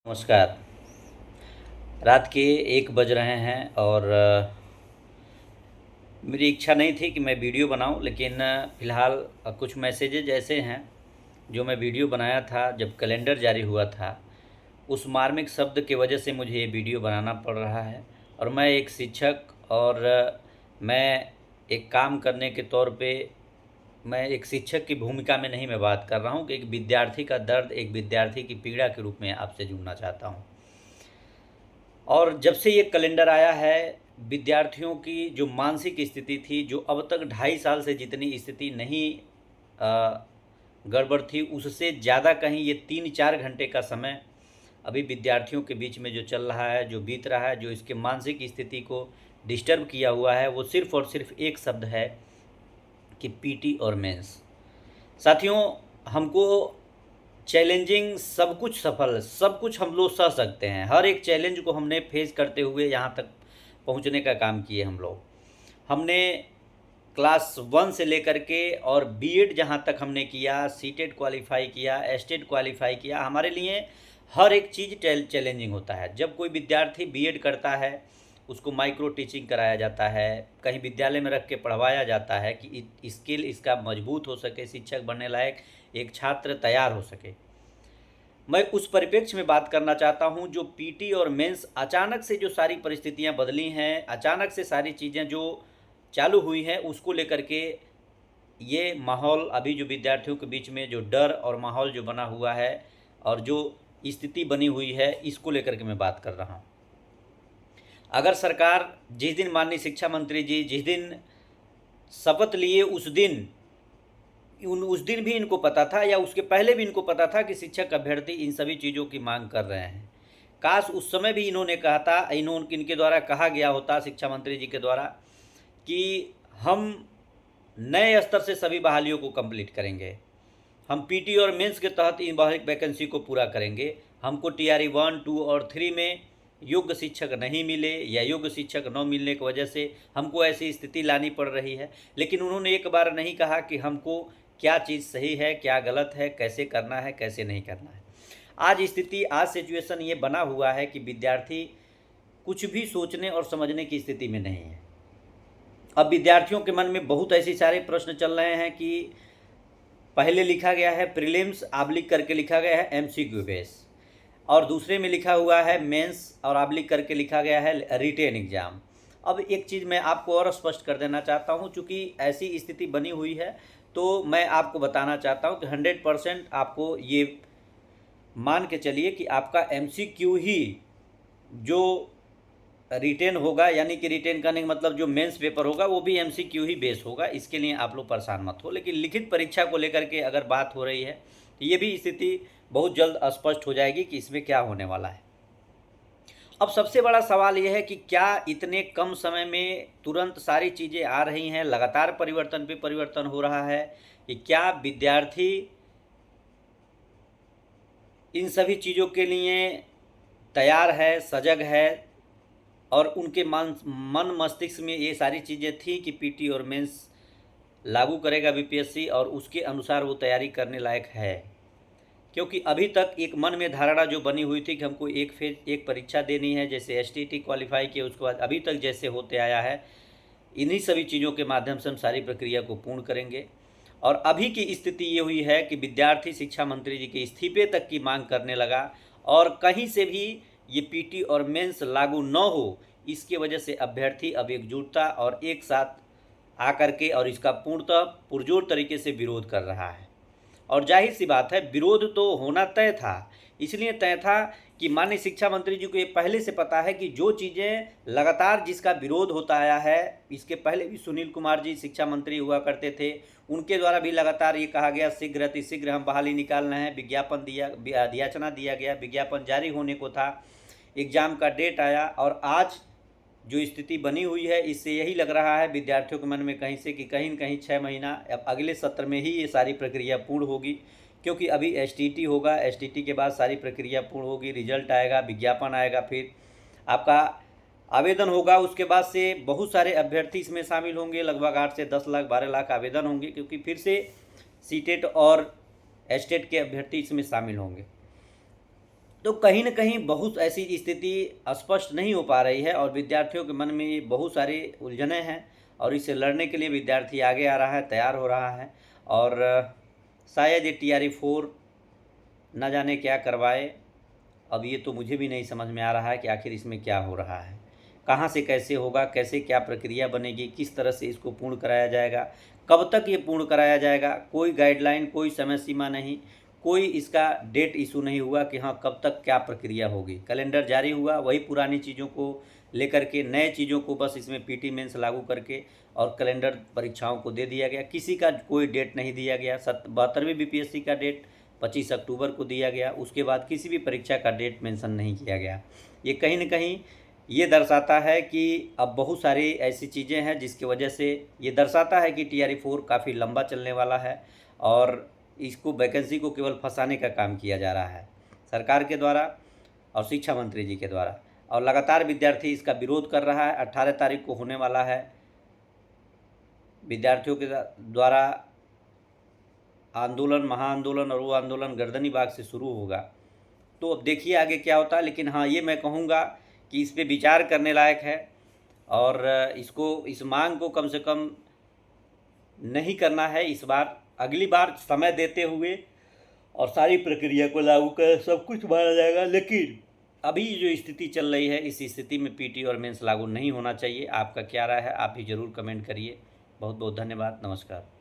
नमस्कार। रात के 1 बज रहे हैं और मेरी इच्छा नहीं थी कि मैं वीडियो बनाऊं, लेकिन फ़िलहाल कुछ मैसेजेज ऐसे हैं जो मैं वीडियो बनाया था जब कैलेंडर जारी हुआ था, उस मार्मिक शब्द की वजह से मुझे ये वीडियो बनाना पड़ रहा है। और मैं एक शिक्षक और मैं एक काम करने के तौर पे मैं एक शिक्षक की भूमिका में नहीं मैं बात कर रहा हूँ कि एक विद्यार्थी का दर्द, एक विद्यार्थी की पीड़ा के रूप में आपसे जुड़ना चाहता हूँ। और जब से ये कैलेंडर आया है, विद्यार्थियों की जो मानसिक स्थिति थी, जो अब तक 2.5 साल से जितनी स्थिति नहीं गड़बड़ थी, उससे ज़्यादा कहीं ये 3-4 घंटे का समय अभी विद्यार्थियों के बीच में जो चल रहा है, जो बीत रहा है, जो इसके मानसिक स्थिति को डिस्टर्ब किया हुआ है, वो सिर्फ़ और सिर्फ़ एक शब्द है कि पीटी और मेंस। साथियों, हमको चैलेंजिंग सब कुछ हम लोग सह सकते हैं। हर एक चैलेंज को हमने फेस करते हुए यहाँ तक पहुँचने का काम किए हम लोग। हमने क्लास 1 से लेकर के और बीएड जहाँ तक हमने किया, सीटेट क्वालिफ़ाई किया, एस्टेट क्वालिफ़ाई किया, हमारे लिए हर एक चीज़ चैलेंजिंग होता है। जब कोई विद्यार्थी बीएड करता है, उसको माइक्रो टीचिंग कराया जाता है, कहीं विद्यालय में रख के पढ़वाया जाता है कि स्किल इसका मजबूत हो सके, शिक्षक बनने लायक एक छात्र तैयार हो सके। मैं उस परिप्रेक्ष्य में बात करना चाहता हूं जो पीटी और मेंस अचानक से जो सारी परिस्थितियां बदली हैं, अचानक से सारी चीज़ें जो चालू हुई हैं, उसको लेकर के ये माहौल अभी जो विद्यार्थियों के बीच में जो डर और माहौल जो बना हुआ है और जो स्थिति बनी हुई है, इसको लेकर के मैं बात कर रहा हूँ। अगर सरकार जिस दिन माननीय शिक्षा मंत्री जी जिस दिन शपथ लिए उस दिन भी इनको पता था या उसके पहले भी इनको पता था कि शिक्षक अभ्यर्थी इन सभी चीज़ों की मांग कर रहे हैं। काश उस समय भी इन्होंने कहा था, इनके द्वारा कहा गया होता, शिक्षा मंत्री जी के द्वारा, कि हम नए स्तर से सभी बहालियों को कंप्लीट करेंगे, हम पीटी और मेंस के तहत इन वैकेंसी को पूरा करेंगे। हमको टीआरई 1, 2 और 3 में योग्य शिक्षक नहीं मिले या योग्य शिक्षक न मिलने की वजह से हमको ऐसी स्थिति लानी पड़ रही है। लेकिन उन्होंने एक बार नहीं कहा कि हमको क्या चीज़ सही है, क्या गलत है, कैसे करना है, कैसे नहीं करना है। आज सिचुएशन ये बना हुआ है कि विद्यार्थी कुछ भी सोचने और समझने की स्थिति में नहीं है। अब विद्यार्थियों के मन में बहुत ऐसे सारे प्रश्न चल रहे हैं कि पहले लिखा गया है प्रीलिम्स, आबलिक करके लिखा गया है एमसीक्यू बेस, और दूसरे में लिखा हुआ है मेंस और आबलिक करके लिखा गया है रिटेन एग्ज़ाम। अब एक चीज़ मैं आपको और स्पष्ट कर देना चाहता हूं, चूँकि ऐसी स्थिति बनी हुई है तो मैं आपको बताना चाहता हूं कि 100% आपको ये मान के चलिए कि आपका एमसीक्यू ही जो रिटेन होगा, यानी कि रिटेन करने का मतलब जो मेंस पेपर होगा वो भी एमसीक्यू ही बेस होगा। इसके लिए आप लोग परेशान मत हो। लेकिन लिखित परीक्षा को लेकर के अगर बात हो रही है तो ये भी स्थिति बहुत जल्द स्पष्ट हो जाएगी कि इसमें क्या होने वाला है। अब सबसे बड़ा सवाल यह है कि क्या इतने कम समय में तुरंत सारी चीज़ें आ रही हैं, लगातार परिवर्तन पे परिवर्तन हो रहा है, कि क्या विद्यार्थी इन सभी चीज़ों के लिए तैयार है, सजग है, और उनके मन मस्तिष्क में ये सारी चीज़ें थी कि पीटी और मेंस लागू करेगा बीपीएससी और उसके अनुसार वो तैयारी करने लायक है। क्योंकि अभी तक एक मन में धारणा जो बनी हुई थी कि हमको एक परीक्षा देनी है, जैसे एसटीटी क्वालिफाई किया उसके बाद अभी तक जैसे होते आया है, इन्हीं सभी चीज़ों के माध्यम से हम सारी प्रक्रिया को पूर्ण करेंगे। और अभी की स्थिति ये हुई है कि विद्यार्थी शिक्षा मंत्री जी के इस्तीफे तक की मांग करने लगा, और कहीं से भी ये पीटी और मेंस लागू न हो, इसके वजह से अभ्यर्थी अब एकजुटता और एक साथ आकर के और इसका पूर्णतः पुरजोर तरीके से विरोध कर रहा है। और जाहिर सी बात है, विरोध तो होना तय था। इसलिए तय था कि माननीय शिक्षा मंत्री जी को ये पहले से पता है कि जो चीज़ें लगातार जिसका विरोध होता आया है, इसके पहले भी सुनील कुमार जी शिक्षा मंत्री हुआ करते थे, उनके द्वारा भी लगातार ये कहा गया शीघ्र अतिशीघ्र हम बहाली निकाल रहे हैं, विज्ञापन याचना दिया गया, विज्ञापन जारी होने को था, एग्ज़ाम का डेट आया, और आज जो स्थिति बनी हुई है इससे यही लग रहा है विद्यार्थियों के मन में कहीं से कि कहीं न कहीं 6 महीना, अब अगले सत्र में ही ये सारी प्रक्रिया पूर्ण होगी। क्योंकि अभी एसटीटी होगा, एसटीटी के बाद सारी प्रक्रिया पूर्ण होगी, रिजल्ट आएगा, विज्ञापन आएगा, फिर आपका आवेदन होगा, उसके बाद से बहुत सारे अभ्यर्थी इसमें शामिल होंगे, लगभग 8 से 10 लाख 12 लाख आवेदन होंगे, क्योंकि फिर से सीटेट और एस्टेट के अभ्यर्थी इसमें शामिल होंगे। तो कहीं न कहीं बहुत ऐसी स्थिति स्पष्ट नहीं हो पा रही है और विद्यार्थियों के मन में ये बहुत सारी उलझनें हैं और इससे लड़ने के लिए विद्यार्थी आगे आ रहा है, तैयार हो रहा है और शायद ये TRE 4 न जाने क्या करवाए। अब ये तो मुझे भी नहीं समझ में आ रहा है कि आखिर इसमें क्या हो रहा है, कहाँ से कैसे होगा, कैसे क्या प्रक्रिया बनेगी, किस तरह से इसको पूर्ण कराया जाएगा, कब तक ये पूर्ण कराया जाएगा, कोई गाइडलाइन, कोई समय सीमा नहीं, कोई इसका डेट इशू नहीं हुआ कि हाँ कब तक क्या प्रक्रिया होगी। कैलेंडर जारी हुआ, वही पुरानी चीज़ों को लेकर के नए चीज़ों को बस इसमें PT मेंस लागू करके और कैलेंडर परीक्षाओं को दे दिया गया। किसी का कोई डेट नहीं दिया गया। 72वीं BPSC का डेट 25 अक्टूबर को दिया गया, उसके बाद किसी भी परीक्षा का डेट मेंशन नहीं किया गया। ये कहीं न कहीं ये दर्शाता है कि अब बहुत सारी ऐसी चीज़ें हैं जिसकी वजह से ये दर्शाता है कि TRE 4 काफ़ी लंबा चलने वाला है और इसको वैकेंसी को केवल फंसाने का काम किया जा रहा है सरकार के द्वारा और शिक्षा मंत्री जी के द्वारा, और लगातार विद्यार्थी इसका विरोध कर रहा है। 18 तारीख को होने वाला है विद्यार्थियों के द्वारा आंदोलन, महाआंदोलन, और वो आंदोलन गर्दनी बाग से शुरू होगा। तो अब देखिए आगे क्या होता है, लेकिन हाँ ये मैं कहूँगा कि इस पे विचार करने लायक है और इस मांग को कम से कम नहीं करना है इस बार, अगली बार समय देते हुए और सारी प्रक्रिया को लागू कर सब कुछ माना जाएगा। लेकिन अभी जो स्थिति चल रही है इस स्थिति में PT और मेंस लागू नहीं होना चाहिए। आपका क्या राय है, आप ही ज़रूर कमेंट करिए। बहुत बहुत धन्यवाद, नमस्कार।